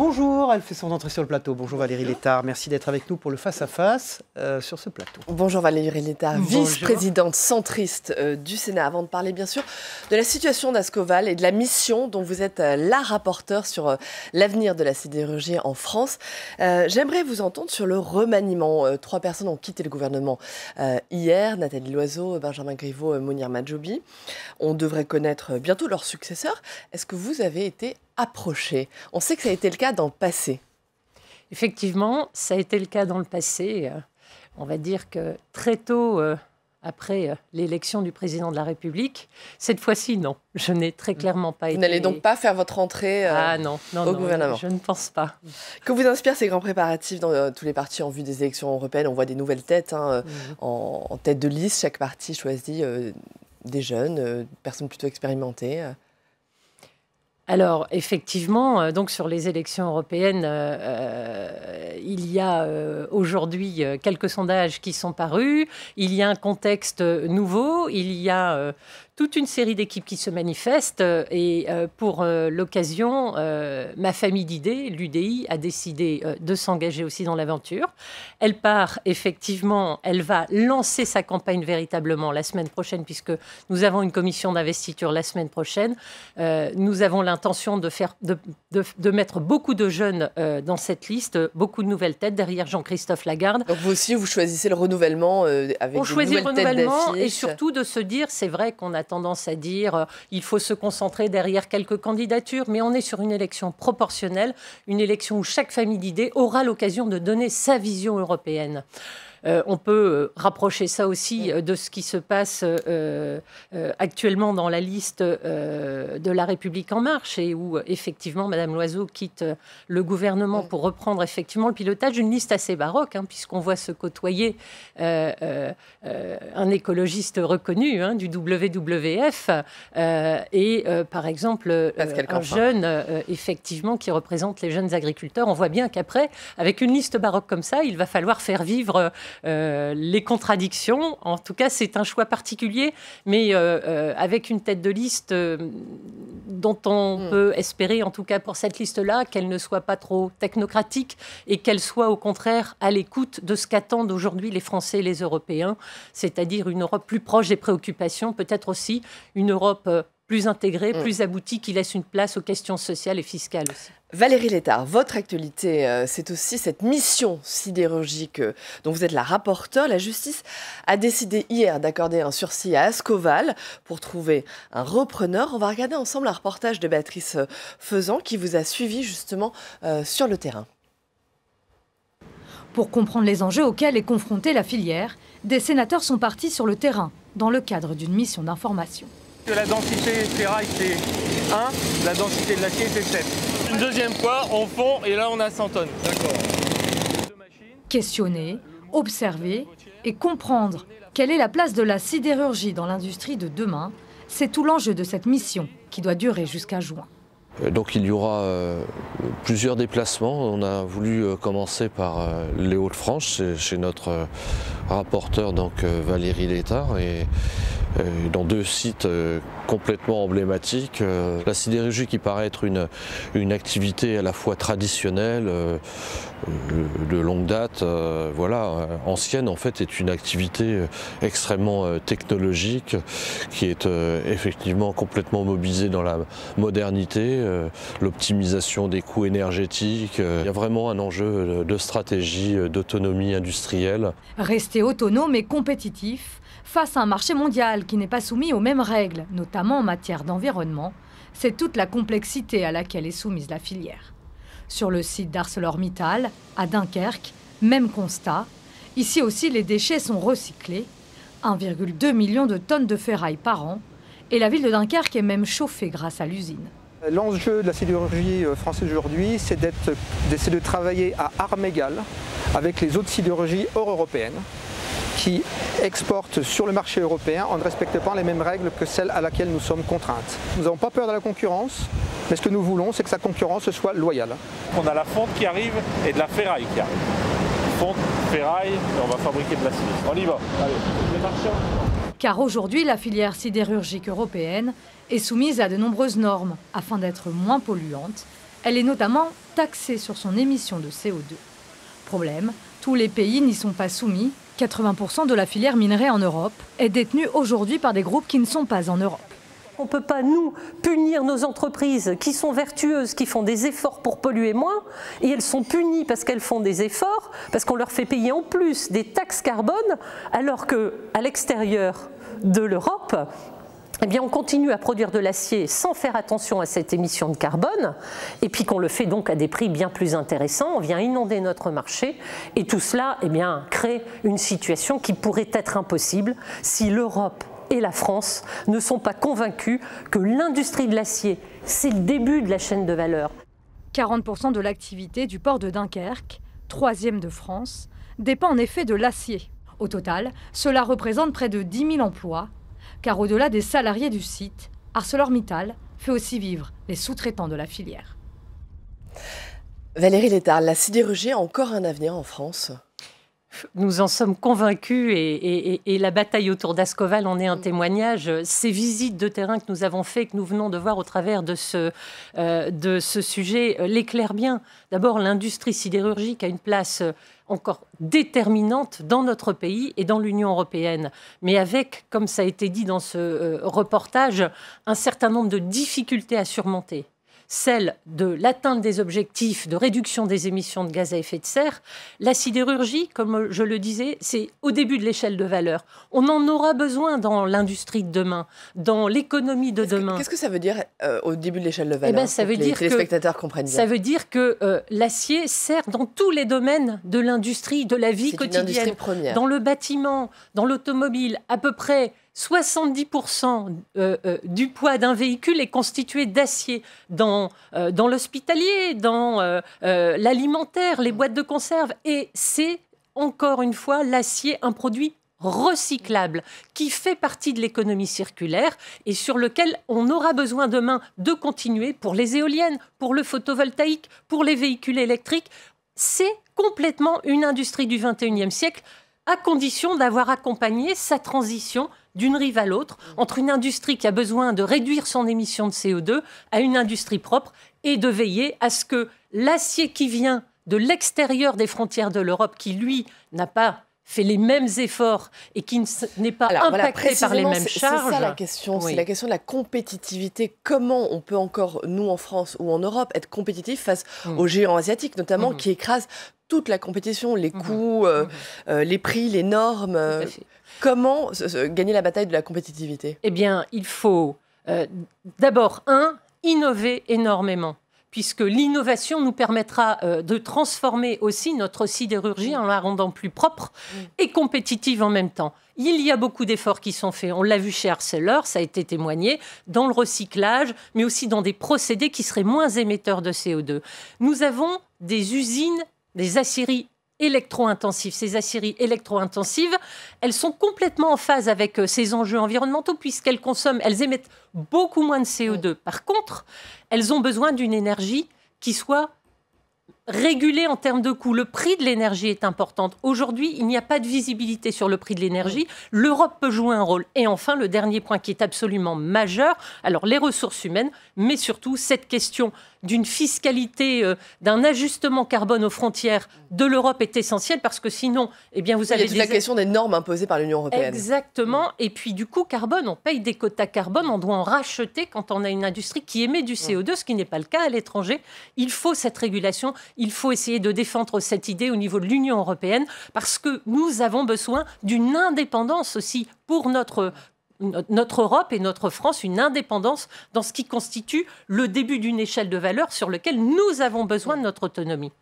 Bonjour, elle fait son entrée sur le plateau. Bonjour Valérie Létard, merci d'être avec nous pour le face-à-face sur ce plateau. Bonjour Valérie Létard, vice-présidente centriste du Sénat. Avant de parler bien sûr de la situation d'Ascoval et de la mission dont vous êtes la rapporteure sur l'avenir de la sidérurgie en France, j'aimerais vous entendre sur le remaniement. 3 personnes ont quitté le gouvernement hier, Nathalie Loiseau, Benjamin Griveaux, Mounir Mahjoubi. On devrait connaître bientôt leur successeur. Est-ce que vous avez été approché? On sait que ça a été le cas dans le passé. Effectivement, ça a été le cas dans le passé. On va dire que très tôt, après l'élection du président de la République, cette fois-ci, non. Je n'ai très clairement pas été... Vous n'allez donc pas faire votre entrée au gouvernement? Je ne pense pas. Que vous inspirent ces grands préparatifs dans tous les partis en vue des élections européennes? On voit des nouvelles têtes en tête de liste. Chaque parti choisit des jeunes, personnes plutôt expérimentées. Alors, effectivement, donc sur les élections européennes, il y a aujourd'hui quelques sondages qui sont parus. Il y a un contexte nouveau. Il y a toute une série d'équipes qui se manifestent. Et pour l'occasion, ma famille d'idées, l'UDI, a décidé de s'engager aussi dans l'aventure. Elle part, effectivement, elle va lancer sa campagne véritablement la semaine prochaine, puisque nous avons une commission d'investiture la semaine prochaine. Nous avons l'intention de mettre beaucoup de jeunes dans cette liste, beaucoup de nouvelles têtes derrière Jean-Christophe Lagarde. Donc vous aussi, vous choisissez le renouvellement avec on des nouvelles têtes d'affiche. On choisit le renouvellement et surtout de se dire, c'est vrai qu'on a tendance à dire il faut se concentrer derrière quelques candidatures, mais on est sur une élection proportionnelle, une élection où chaque famille d'idées aura l'occasion de donner sa vision européenne. On peut rapprocher ça aussi de ce qui se passe actuellement dans la liste de La République En Marche et où effectivement Madame Loiseau quitte le gouvernement pour reprendre effectivement le pilotage d'une liste assez baroque, puisqu'on voit se côtoyer un écologiste reconnu du WWF et par exemple un jeune effectivement qui représente les jeunes agriculteurs. On voit bien qu'après, avec une liste baroque comme ça, il va falloir faire vivre les contradictions. En tout cas, c'est un choix particulier, mais avec une tête de liste dont on peut espérer, en tout cas pour cette liste-là, qu'elle ne soit pas trop technocratique et qu'elle soit au contraire à l'écoute de ce qu'attendent aujourd'hui les Français et les Européens, c'est-à-dire une Europe plus proche des préoccupations, peut-être aussi une Europe plus intégrée, plus aboutie, qui laisse une place aux questions sociales et fiscales aussi. Valérie Létard, votre actualité, c'est aussi cette mission sidérurgique dont vous êtes la rapporteure. La justice a décidé hier d'accorder un sursis à Ascoval pour trouver un repreneur. On va regarder ensemble un reportage de Béatrice Faisan qui vous a suivi justement sur le terrain. Pour comprendre les enjeux auxquels est confrontée la filière, des sénateurs sont partis sur le terrain dans le cadre d'une mission d'information. La densité ferraille c'est 1, la densité de l'acier c'est 7. Une deuxième fois on fond et là on a 100 tonnes. D'accord. Questionner, observer et comprendre quelle est la place de la sidérurgie dans l'industrie de demain, c'est tout l'enjeu de cette mission qui doit durer jusqu'à juin. Donc il y aura plusieurs déplacements. On a voulu commencer par les Hauts-de-France chez notre rapporteur Valérie Létard et dans 2 sites complètement emblématiques. La sidérurgie qui paraît être une activité à la fois traditionnelle, de longue date, ancienne en fait, est une activité extrêmement technologique qui est effectivement complètement mobilisée dans la modernité, l'optimisation des coûts énergétiques. Il y a vraiment un enjeu de stratégie, d'autonomie industrielle. Rester autonome et compétitif face à un marché mondial qui n'est pas soumis aux mêmes règles, notamment en matière d'environnement, c'est toute la complexité à laquelle est soumise la filière. Sur le site d'ArcelorMittal, à Dunkerque, même constat. Ici aussi, les déchets sont recyclés. 1,2 million de tonnes de ferraille par an. Et la ville de Dunkerque est même chauffée grâce à l'usine. L'enjeu de la sidérurgie française aujourd'hui, c'est d'essayer de travailler à armes égales avec les autres sidérurgies hors européennes qui exportent sur le marché européen en ne respectant pas les mêmes règles que celles à laquelle nous sommes contraintes. Nous n'avons pas peur de la concurrence, mais ce que nous voulons, c'est que sa concurrence soit loyale. On a la fonte qui arrive et de la ferraille qui arrive. Fonte, ferraille, et on va fabriquer de l'acier. On y va. Allez, les marchands. Car aujourd'hui, la filière sidérurgique européenne est soumise à de nombreuses normes afin d'être moins polluante Elle est notamment taxée sur son émission de CO2. Problème, tous les pays n'y sont pas soumis. 80% de la filière minerai en Europe est détenue aujourd'hui par des groupes qui ne sont pas en Europe. On ne peut pas, nous, punir nos entreprises qui sont vertueuses, qui font des efforts pour polluer moins, et elles sont punies parce qu'elles font des efforts, parce qu'on leur fait payer en plus des taxes carbone, alors qu'à l'extérieur de l'Europe, eh bien, on continue à produire de l'acier sans faire attention à cette émission de carbone, et puis qu'on le fait donc à des prix bien plus intéressants. On vient inonder notre marché, et tout cela, eh bien, crée une situation qui pourrait être impossible si l'Europe et la France ne sont pas convaincus que l'industrie de l'acier, c'est le début de la chaîne de valeur. 40% de l'activité du port de Dunkerque, 3e de France, dépend en effet de l'acier. Au total, cela représente près de 10 000 emplois, car au-delà des salariés du site, ArcelorMittal fait aussi vivre les sous-traitants de la filière. Valérie Létard, la sidérurgie a encore un avenir en France ? Nous en sommes convaincus et la bataille autour d'Ascoval en est un témoignage. Ces visites de terrain que nous avons faites, que nous venons de voir au travers de ce sujet, l'éclairent bien. D'abord, l'industrie sidérurgique a une place encore déterminante dans notre pays et dans l'Union européenne. Mais avec, comme ça a été dit dans ce reportage, un certain nombre de difficultés à surmonter. Celle de l'atteinte des objectifs de réduction des émissions de gaz à effet de serre. La sidérurgie, comme je le disais, c'est au début de l'échelle de valeur. On en aura besoin dans l'industrie de demain, dans l'économie de demain. Qu'est-ce que ça veut dire au début de l'échelle de valeur, ça veut dire que les téléspectateurs comprennent bien? Ça veut dire que l'acier sert dans tous les domaines de l'industrie, de la vie quotidienne. C'est une industrie première. Dans le bâtiment, dans l'automobile, à peu près 70% du poids d'un véhicule est constitué d'acier. Dans l'hospitalier, dans l'alimentaire, les boîtes de conserve. Et c'est, encore une fois, l'acier, un produit recyclable, qui fait partie de l'économie circulaire et sur lequel on aura besoin demain de continuer pour les éoliennes, pour le photovoltaïque, pour les véhicules électriques. C'est complètement une industrie du XXIe siècle, à condition d'avoir accompagné sa transition d'une rive à l'autre, entre une industrie qui a besoin de réduire son émission de CO2 à une industrie propre et de veiller à ce que l'acier qui vient de l'extérieur des frontières de l'Europe, qui lui n'a pas fait les mêmes efforts et qui n'est pas impacté par les mêmes charges. C'est ça la question, c'est la question de la compétitivité. Comment on peut encore, nous en France ou en Europe, être compétitifs face aux géants asiatiques, notamment, qui écrasent toute la compétition, les coûts, les prix, les normes. Comment gagner la bataille de la compétitivité? Eh bien, il faut d'abord, innover énormément, puisque l'innovation nous permettra de transformer aussi notre sidérurgie en la rendant plus propre et compétitive en même temps. Il y a beaucoup d'efforts qui sont faits, on l'a vu chez Arcelor, ça a été témoigné, dans le recyclage, mais aussi dans des procédés qui seraient moins émetteurs de CO2. Nous avons des usines, des aciéries électro-intensives. Ces aciéries électro-intensives, elles sont complètement en phase avec ces enjeux environnementaux puisqu'elles elles émettent beaucoup moins de CO2. Par contre, elles ont besoin d'une énergie qui soit régulée en termes de coût. Le prix de l'énergie est important. Aujourd'hui, il n'y a pas de visibilité sur le prix de l'énergie. L'Europe peut jouer un rôle. Et enfin, le dernier point qui est absolument majeur, alors les ressources humaines, mais surtout cette question d'une fiscalité, d'un ajustement carbone aux frontières de l'Europe est essentielle parce que sinon, eh bien, vous avez la question des normes imposées par l'Union européenne. Exactement. Et puis, du coup, carbone, on paye des quotas carbone, on doit en racheter quand on a une industrie qui émet du CO2, ce qui n'est pas le cas à l'étranger. Il faut cette régulation. Il faut essayer de défendre cette idée au niveau de l'Union européenne parce que nous avons besoin d'une indépendance aussi pour notre Europe et notre France, une indépendance dans ce qui constitue le début d'une échelle de valeur sur lequel nous avons besoin de notre autonomie.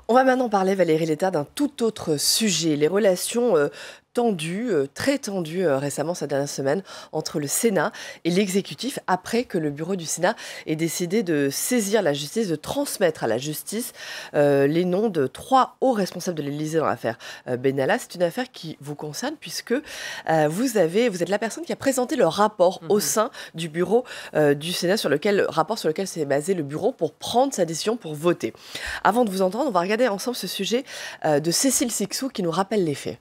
On va maintenant parler, Valérie Létard, d'un tout autre sujet, les relations tendues, très tendues récemment, cette dernière semaine, entre le Sénat et l'exécutif, après que le bureau du Sénat ait décidé de saisir la justice, de transmettre à la justice les noms de 3 hauts responsables de l'Élysée dans l'affaire Benalla. C'est une affaire qui vous concerne puisque vous êtes la personne qui a présenté le rapport au sein du bureau du Sénat, rapport sur lequel s'est basé le bureau pour prendre sa décision, pour voter. Avant de vous entendre, on va regarder ensemble ce sujet de Cécile Sixou qui nous rappelle les faits.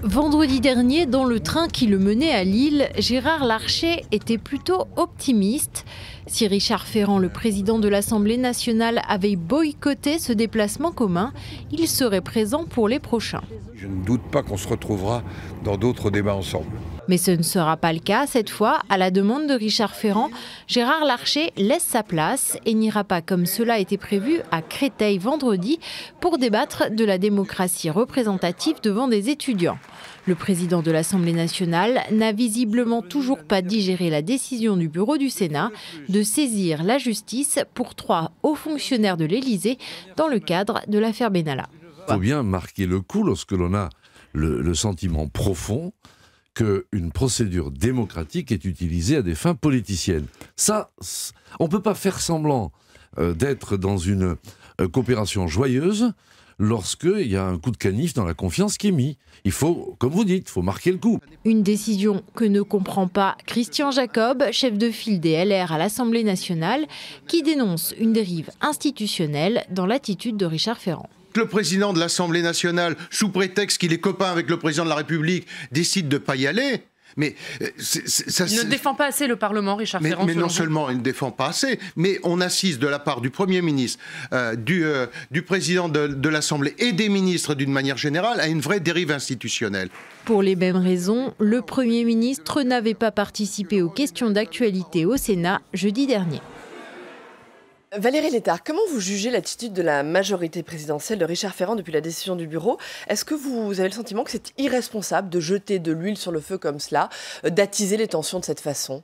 Vendredi dernier, dans le train qui le menait à Lille, Gérard Larcher était plutôt optimiste. Si Richard Ferrand, le président de l'Assemblée nationale, avait boycotté ce déplacement commun, il serait présent pour les prochains. Je ne doute pas qu'on se retrouvera dans d'autres débats ensemble. Mais ce ne sera pas le cas. Cette fois, à la demande de Richard Ferrand, Gérard Larcher laisse sa place et n'ira pas comme cela était prévu à Créteil vendredi pour débattre de la démocratie représentative devant des étudiants. Le président de l'Assemblée nationale n'a visiblement toujours pas digéré la décision du bureau du Sénat de saisir la justice pour 3 hauts fonctionnaires de l'Élysée dans le cadre de l'affaire Benalla. Il faut bien marquer le coup lorsque l'on a le sentiment profond qu'une procédure démocratique est utilisée à des fins politiciennes. Ça, on ne peut pas faire semblant d'être dans une coopération joyeuse lorsqu'il y a un coup de canif dans la confiance qui est mis. Il faut, comme vous dites, il faut marquer le coup. Une décision que ne comprend pas Christian Jacob, chef de file des LR à l'Assemblée nationale, qui dénonce une dérive institutionnelle dans l'attitude de Richard Ferrand. Le président de l'Assemblée nationale, sous prétexte qu'il est copain avec le président de la République, décide de ne pas y aller. Mais ça, il ne défend pas assez le Parlement, Richard Ferrand. Mais non seulement il ne défend pas assez, mais on assiste de la part du Premier ministre, du président de l'Assemblée et des ministres d'une manière générale à une vraie dérive institutionnelle. Pour les mêmes raisons, le Premier ministre n'avait pas participé aux questions d'actualité au Sénat jeudi dernier. Valérie Létard, comment vous jugez l'attitude de la majorité présidentielle de Richard Ferrand depuis la décision du bureau? Est-ce que vous avez le sentiment que c'est irresponsable de jeter de l'huile sur le feu comme cela, d'attiser les tensions de cette façon?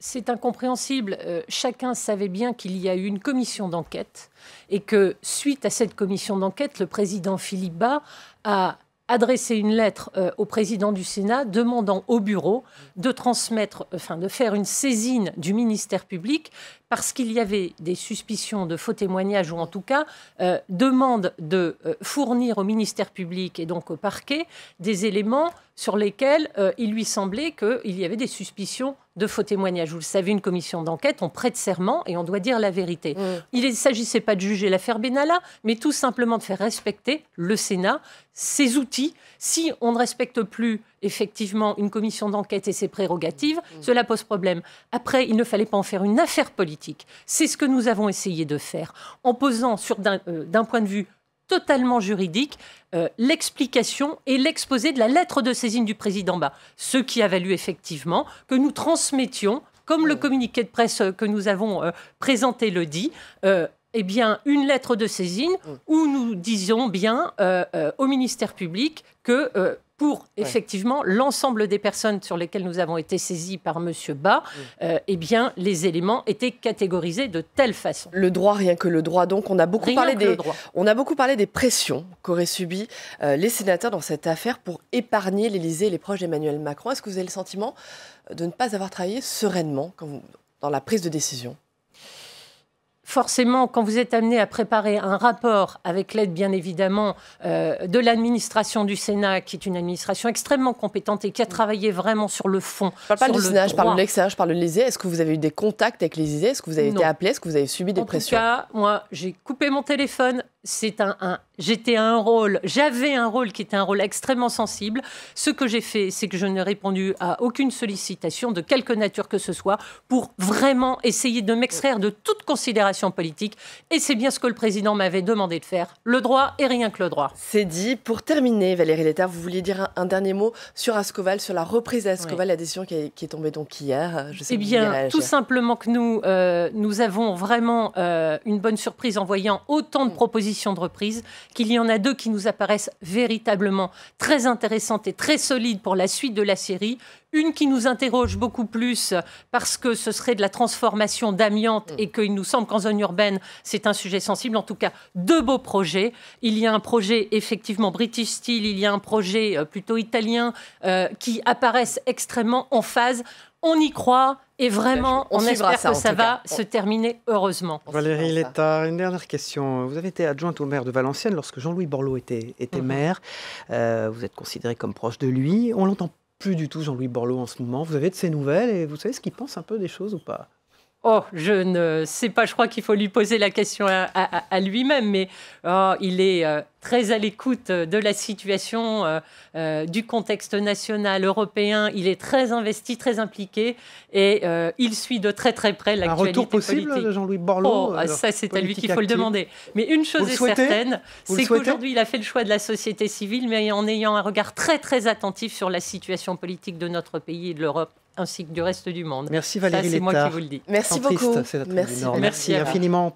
C'est incompréhensible. Chacun savait bien qu'il y a eu une commission d'enquête et que, suite à cette commission d'enquête, le président Philippe Bas a adressé une lettre au président du Sénat demandant au bureau de transmettre, de faire une saisine du ministère public parce qu'il y avait des suspicions de faux témoignages ou en tout cas demande de fournir au ministère public et donc au parquet des éléments sur lesquels il lui semblait qu'il y avait des suspicions de faux témoignages. Vous le savez, une commission d'enquête, on prête serment et on doit dire la vérité. Il ne s'agissait pas de juger l'affaire Benalla, mais tout simplement de faire respecter le Sénat, ses outils. Si on ne respecte plus effectivement une commission d'enquête et ses prérogatives, cela pose problème. Après, il ne fallait pas en faire une affaire politique. C'est ce que nous avons essayé de faire, en posant d'un point de vue totalement juridique, l'explication et l'exposé de la lettre de saisine du président Bas. Ce qui a valu effectivement que nous transmettions, comme le communiqué de presse que nous avons présenté le dit, eh bien, une lettre de saisine où nous disions bien au ministère public que pour effectivement l'ensemble des personnes sur lesquelles nous avons été saisis par M. Bas, eh bien, les éléments étaient catégorisés de telle façon. Le droit, rien que le droit. Donc, on a beaucoup parlé des pressions qu'auraient subies les sénateurs dans cette affaire pour épargner l'Élysée et les proches d'Emmanuel Macron. Est-ce que vous avez le sentiment de ne pas avoir travaillé sereinement dans la prise de décision ? Forcément, quand vous êtes amené à préparer un rapport avec l'aide, bien évidemment, de l'administration du Sénat, qui est une administration extrêmement compétente et qui a travaillé vraiment sur le fond. Je ne parle pas du Sénat, je parle de l'extérieur, je parle de l'Élysée. Est-ce que vous avez eu des contacts avec l'Élysée? Est-ce que vous avez été appelé? Est-ce que vous avez subi des pressions? En tout cas, moi, j'ai coupé mon téléphone. J'avais un rôle qui était un rôle extrêmement sensible. Ce que j'ai fait, c'est que je n'ai répondu à aucune sollicitation de quelque nature que ce soit pour vraiment essayer de m'extraire de toute considération politique. Et c'est bien ce que le président m'avait demandé de faire. Le droit et rien que le droit. C'est dit. Pour terminer, Valérie Létard, vous vouliez dire un dernier mot sur Ascoval, sur la reprise d'Ascoval, la décision qui est tombée donc hier. Eh bien, tout simplement que nous avons vraiment une bonne surprise en voyant autant de propositions de reprise, qu'il y en a 2 qui nous apparaissent véritablement très intéressantes et très solides pour la suite de la série. Une qui nous interroge beaucoup plus parce que ce serait de la transformation d'amiante et qu'il nous semble qu'en zone urbaine, c'est un sujet sensible. En tout cas, 2 beaux projets. Il y a un projet effectivement British Steel, il y a un projet plutôt italien qui apparaissent extrêmement en phase. On y croit et vraiment, on espère que ça va se terminer heureusement. Valérie Létard, une dernière question. Vous avez été adjointe au maire de Valenciennes lorsque Jean-Louis Borloo était maire. Vous êtes considéré comme proche de lui. On l'entend plus du tout, Jean-Louis Borloo, en ce moment. Vous avez de ses nouvelles et vous savez ce qu'il pense un peu des choses ou pas? Oh, je ne sais pas, je crois qu'il faut lui poser la question à lui-même, mais il est très à l'écoute de la situation, du contexte national, européen. Il est très investi, très impliqué et il suit de très très près l'actualité politique. Un retour possible de Jean-Louis Borloo ça, c'est à lui qu'il faut le demander. Mais une chose est certaine, c'est qu'aujourd'hui, il a fait le choix de la société civile, mais en ayant un regard très très attentif sur la situation politique de notre pays et de l'Europe, ainsi que du reste du monde. Merci Valérie Létard. C'est moi qui vous le dis. Merci beaucoup. Merci infiniment.